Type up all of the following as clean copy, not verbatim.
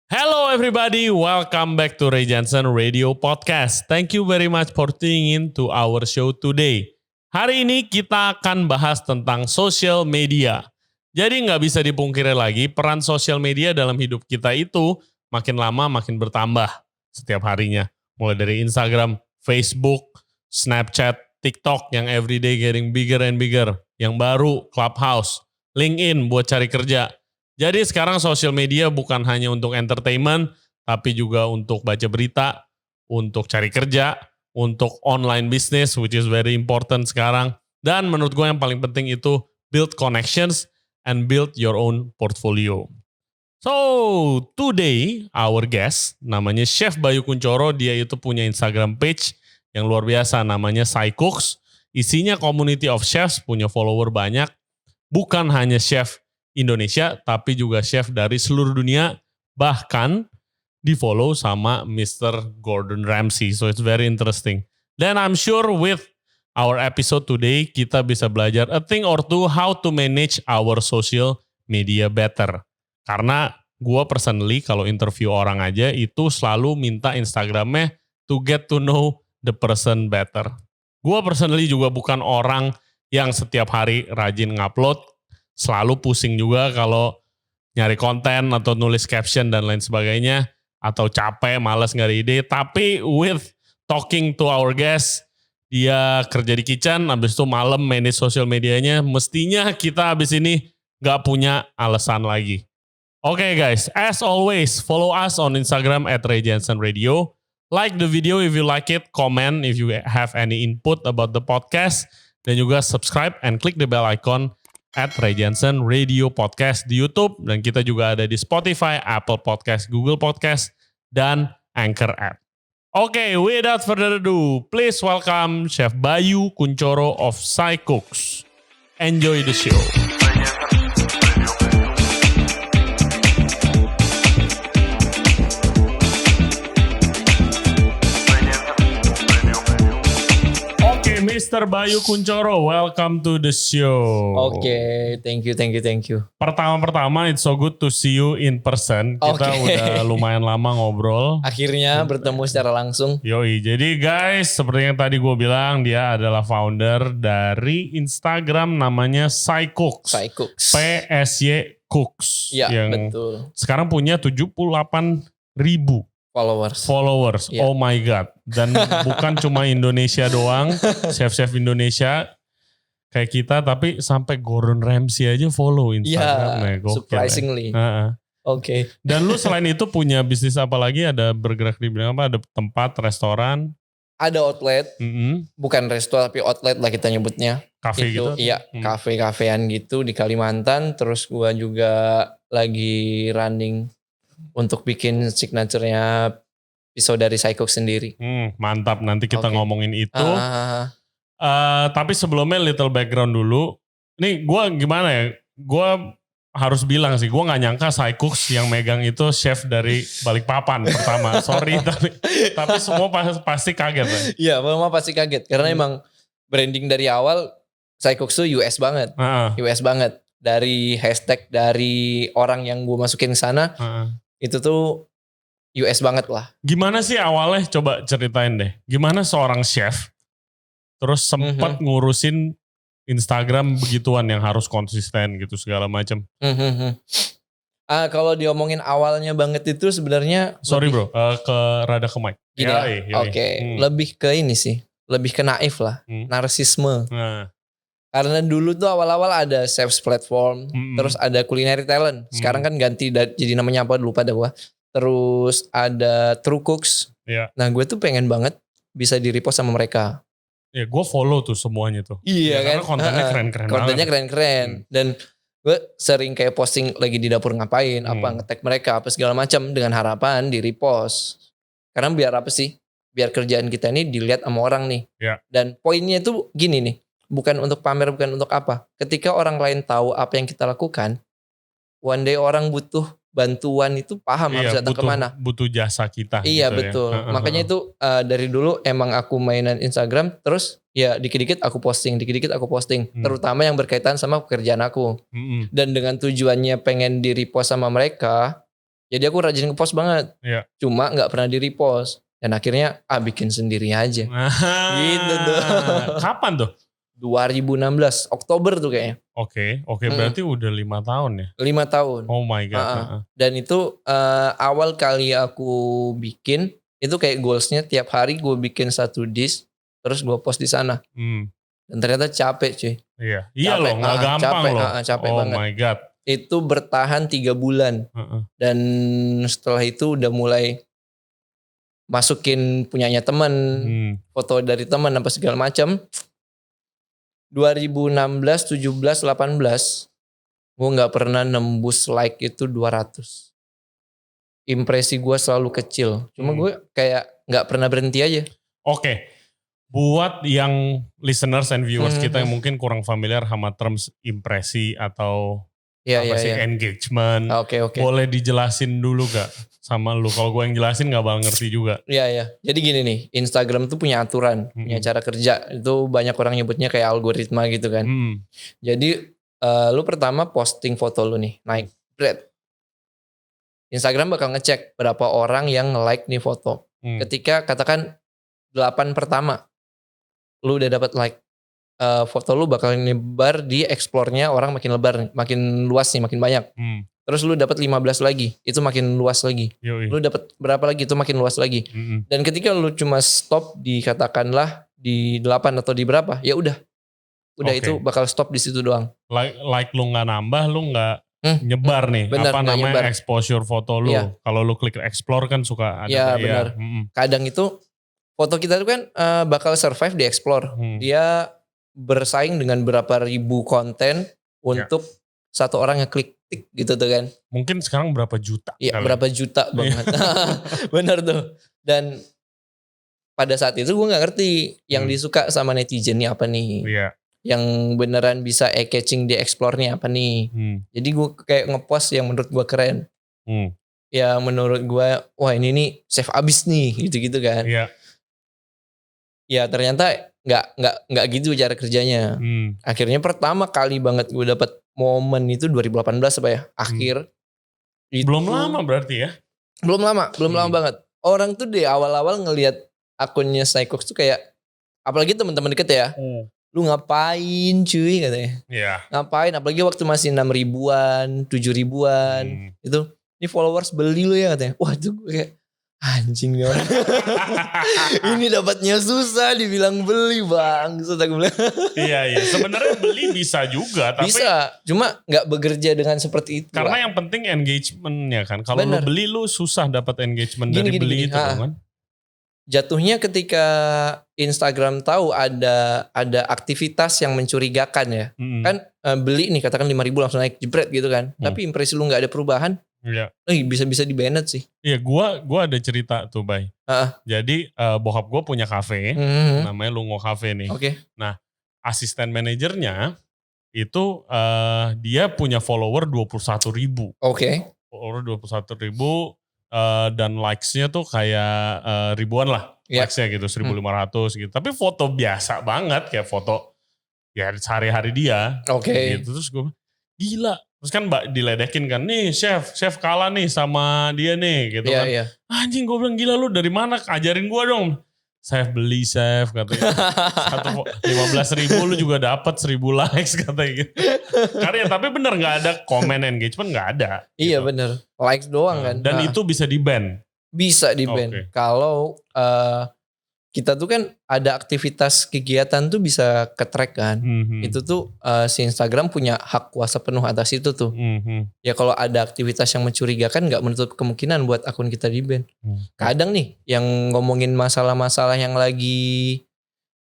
Hello everybody, welcome back to Ray Johnson Radio Podcast. Thank you very much for tuning in to our show today. Hari ini kita akan bahas tentang social media. Jadi nggak bisa dipungkiri lagi peran social media dalam hidup kita itu makin lama makin bertambah setiap harinya. Mulai dari Instagram, Facebook, Snapchat, TikTok yang everyday getting bigger and bigger. Yang baru, Clubhouse, LinkedIn buat cari kerja. Jadi sekarang social media bukan hanya untuk entertainment, tapi juga untuk baca berita, untuk cari kerja, untuk online business, which is very important sekarang. Dan menurut gue yang paling penting itu build connections and build your own portfolio. So, today our guest namanya Chef Bayu Kunchoro, dia itu punya Instagram page yang luar biasa namanya SciCooks. Isinya community of chefs, punya follower banyak. Bukan hanya chef Indonesia, tapi juga chef dari seluruh dunia, bahkan di-follow sama Mr. Gordon Ramsay. So it's very interesting. Then I'm sure with our episode today, kita bisa belajar a thing or two how to manage our social media better. Karena gue personally kalau interview orang aja itu selalu minta Instagramnya to get to know the person better. Gue personally juga bukan orang yang setiap hari rajin ngupload, selalu pusing juga kalau nyari konten atau nulis caption dan lain sebagainya, atau capek, malas nggak ada ide. Tapi with talking to our guest, dia kerja di kitchen, habis itu malam manage social medianya, mestinya kita habis ini nggak punya alasan lagi. Okay guys, as always, follow us on Instagram @RayJohnsonRadio. Like the video if you like it, comment if you have any input about the podcast, dan juga subscribe and click the bell icon @Ray Johnson Radio Podcast di YouTube, dan kita juga ada di Spotify, Apple Podcast, Google Podcast, dan Anchor App. Okay, without further ado, please welcome Chef Bayu Kunchoro of SciCooks. Enjoy the show. Mr. Bayu Kunchoro, welcome to the show. Okay, thank you. Pertama-pertama, it's so good to see you in person. Kita udah lumayan lama ngobrol. Akhirnya bertemu secara langsung. Yoi, jadi guys, seperti yang tadi gue bilang, dia adalah founder dari Instagram namanya SciCooks. PSY Cooks. Iya, betul. Sekarang punya 78.000 followers. Yeah. Oh my God. Dan bukan cuma Indonesia doang, chef-chef Indonesia kayak kita, tapi sampai Gordon Ramsay aja follow Instagramnya. Yeah, surprisingly. Oke. Dan lu selain itu punya bisnis apa lagi? Ada bergerak di bidang apa? Ada tempat, restoran? Ada outlet. Bukan resto tapi outlet lah kita nyebutnya. Kafe gitu? Iya, kafe-kafean gitu di Kalimantan. Terus gua juga lagi running untuk bikin signaturenya pisau dari SciCooks sendiri. Mantap, nanti kita ngomongin itu. Tapi sebelumnya little background dulu. Nih gue gimana ya, gue harus bilang sih, gue gak nyangka SciCooks yang megang itu chef dari Balikpapan pertama. Sorry, tapi semua pasti kaget. Iya, semua pasti kaget. Karena emang branding dari awal SciCooks tuh US banget. US banget. Dari hashtag, dari orang yang gue masukin ke sana, itu tuh US banget lah. Gimana sih awalnya? Coba ceritain deh. Gimana seorang chef terus sempat ngurusin Instagram begituan yang harus konsisten gitu segala macam. Kalau diomongin awalnya banget itu sebenarnya. Sorry bro, rada ke mic. Gini ya. Oke. Lebih ke ini sih. Lebih ke naif lah. Narsisme. Karena dulu tuh awal-awal ada chefs platform, terus ada culinary talent. Sekarang kan ganti jadi namanya apa, lupa dah gua. Terus ada True Cooks. Yeah. Nah gue tuh pengen banget bisa di repost sama mereka. Ya gue follow tuh semuanya tuh. Iya kan. Karena kontennya keren-keren banget. Kontennya keren-keren. Dan gue sering kayak posting lagi di dapur ngapain, apa nge-tag mereka, apa segala macam dengan harapan di repost. Karena biar apa sih? Biar kerjaan kita ini dilihat sama orang nih. Yeah. Dan poinnya tuh gini nih. Bukan untuk pamer, bukan untuk apa. Ketika orang lain tahu apa yang kita lakukan, one day orang butuh bantuan itu paham harus datang kemana. Butuh jasa kita. Iya gitu betul. Ya. Makanya itu dari dulu emang aku mainan Instagram. Terus ya dikit-dikit aku posting. Terutama yang berkaitan sama pekerjaan aku. Dan dengan tujuannya pengen di repost sama mereka. Jadi aku rajin ngepost banget. Iya. Cuma gak pernah di-repost. Dan akhirnya bikin sendiri aja. Gitu tuh. Kapan tuh? 2016 Oktober tuh kayaknya. Oke, berarti udah 5 tahun ya? 5 tahun. Oh my god. Dan itu awal kali aku bikin, itu kayak goalsnya tiap hari gue bikin 1 dish, terus gue post di sana. Dan ternyata capek cuy. Iya loh, gak gampang loh. Capek banget. Oh my god. Itu bertahan 3 bulan. Dan setelah itu udah mulai masukin punyanya temen, foto dari temen apa segala macam. 2016, 17, 18 gue gak pernah nembus like itu 200. Impresi gue selalu kecil. Cuma gue kayak gak pernah berhenti aja. Oke. Buat yang listeners and viewers kita yang mungkin kurang familiar sama terms impresi atau engagement. Oke. Boleh dijelasin dulu gak sama lu? Kalau gue yang jelasin gak bakal ngerti juga. Iya. Jadi gini nih, Instagram tuh punya aturan, punya cara kerja. Itu banyak orang nyebutnya kayak algoritma gitu kan. Jadi lu pertama posting foto lu nih, naik. Instagram bakal ngecek berapa orang yang nge-like nih foto. Ketika katakan 8 pertama, lu udah dapat like. Foto lu bakal nyebar di explore-nya orang makin lebar, makin luas nih, makin banyak. Terus lu dapat 15 lagi, itu makin luas lagi. Lu dapat berapa lagi, itu makin luas lagi. Dan ketika lu cuma stop di katakanlah di 8 atau di berapa, ya udah itu bakal stop di situ doang. Like lu nggak nambah, lu nggak nyebar nih. Bener, apa namanya nyebar. exposure foto lu. Kalau lu klik explore kan suka ada. Iya benar. Kadang itu foto kita itu kan bakal survive di explore. Dia bersaing dengan berapa ribu konten untuk satu orang yang klik tik gitu tuh kan. Mungkin sekarang berapa juta. Iya berapa juta banget. Bener tuh. Dan pada saat itu gue gak ngerti yang disuka sama netizen nih apa nih. Yang beneran bisa eye-catching di explore nih apa nih. Jadi gue kayak ngepost yang menurut gue keren. Ya menurut gue wah ini nih save abis nih gitu-gitu kan. Ya ternyata nggak gitu cara kerjanya. Akhirnya pertama kali banget gue dapet momen itu 2018 apa ya? Akhir. Belum lama berarti ya? Belum lama banget. Orang tuh di awal-awal ngelihat akunnya Psychox tuh kayak, apalagi teman-teman deket ya. Lu ngapain cuy katanya. Ngapain? Apalagi waktu masih 6 ribuan, 7 ribuan. Itu, ini followers beli lu ya katanya. Wah itu gue kayak, anjing nih orang. Ini dapatnya susah dibilang beli bang. Iya. Sebenarnya beli bisa juga. Tapi bisa. Cuma gak bekerja dengan seperti itu. Karena yang penting engagementnya kan. Kalau lu beli lu susah dapat engagement dari beli itu kan. Jatuhnya ketika Instagram tahu ada aktivitas yang mencurigakan ya. Kan beli nih katakan 5.000 langsung naik jebret gitu kan. Tapi impresi lu gak ada perubahan. Bisa di banned sih. Iya, gua ada cerita tuh, Bay. Jadi bokap gua punya kafe, namanya Lungo Cafe nih. Nah, asisten manajernya itu dia punya follower 21.000. Follower 21.000 dan likes-nya tuh kayak ribuan lah. Likes-nya gitu, 1.500 gitu. Tapi foto biasa banget, kayak foto ya sehari-hari dia. Gitu. Terus gue gila. Terus kan diledekin kan, nih chef kalah nih sama dia nih gitu kan. Anjing gue bilang gila lu dari mana, ajarin gue dong. Chef beli chef katanya. 15.000 lu juga dapat 1.000 likes katanya gitu. Karya tapi bener gak ada komen engagement gak ada. Iya gitu. Bener, likes doang kan. Dan itu bisa di ban? Bisa di ban. Kalau kita tuh kan ada aktivitas kegiatan tuh bisa ke-track kan. Itu tuh si Instagram punya hak kuasa penuh atas itu tuh. Ya kalau ada aktivitas yang mencurigakan gak menutup kemungkinan buat akun kita di-ban. Kadang nih yang ngomongin masalah-masalah yang lagi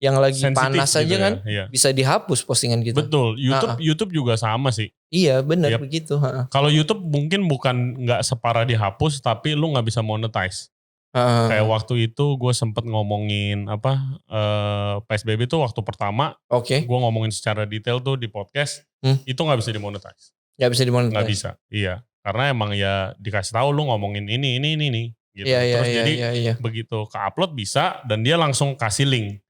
sensitif panas aja gitu kan bisa dihapus postingan kita. Betul, YouTube juga sama sih. Iya benar begitu. Kalau YouTube mungkin bukan gak separah dihapus tapi lu gak bisa monetize. Kayak waktu itu gue sempet ngomongin PSBB tuh waktu pertama. Gue ngomongin secara detail tuh di podcast. Itu gak bisa dimonetize. Gak bisa dimonetize? Gak bisa, iya. Karena emang ya dikasih tahu lu ngomongin ini gitu. Terus jadi begitu ke-upload bisa dan dia langsung kasih link.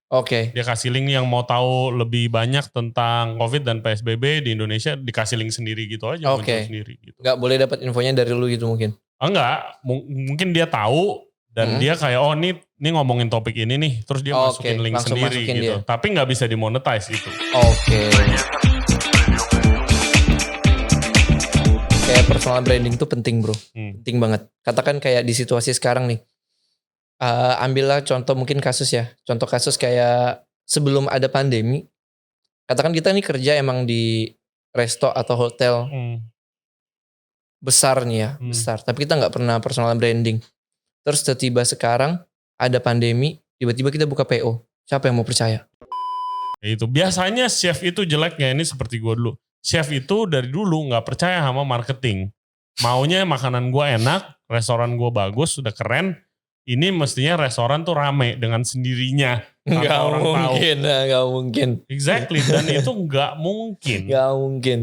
Dia kasih link yang mau tahu lebih banyak tentang COVID dan PSBB di Indonesia, dikasih link sendiri gitu aja. Muncul sendiri gitu. Gak boleh dapat infonya dari lu gitu mungkin? Enggak, mungkin dia tahu dan dia kayak ini ngomongin topik ini nih, terus dia masukin link sendiri gitu. Dia. Tapi nggak bisa dimonetize itu. Oke. Kayak personal branding tuh penting bro, penting banget. Katakan kayak di situasi sekarang nih, ambillah contoh mungkin kasus ya, contoh kasus kayak sebelum ada pandemi. Katakan kita nih kerja emang di resto atau hotel besar nih ya, besar. Tapi kita nggak pernah personal branding. Terus tiba-tiba sekarang ada pandemi, tiba-tiba kita buka PO. Siapa yang mau percaya? Itu biasanya chef itu jeleknya ini seperti gue dulu. Chef itu dari dulu nggak percaya sama marketing. Maunya makanan gue enak, restoran gue bagus, sudah keren. Ini mestinya restoran tuh rame dengan sendirinya. Nggak mungkin, nggak mungkin. Exactly, dan itu nggak mungkin. Nggak mungkin.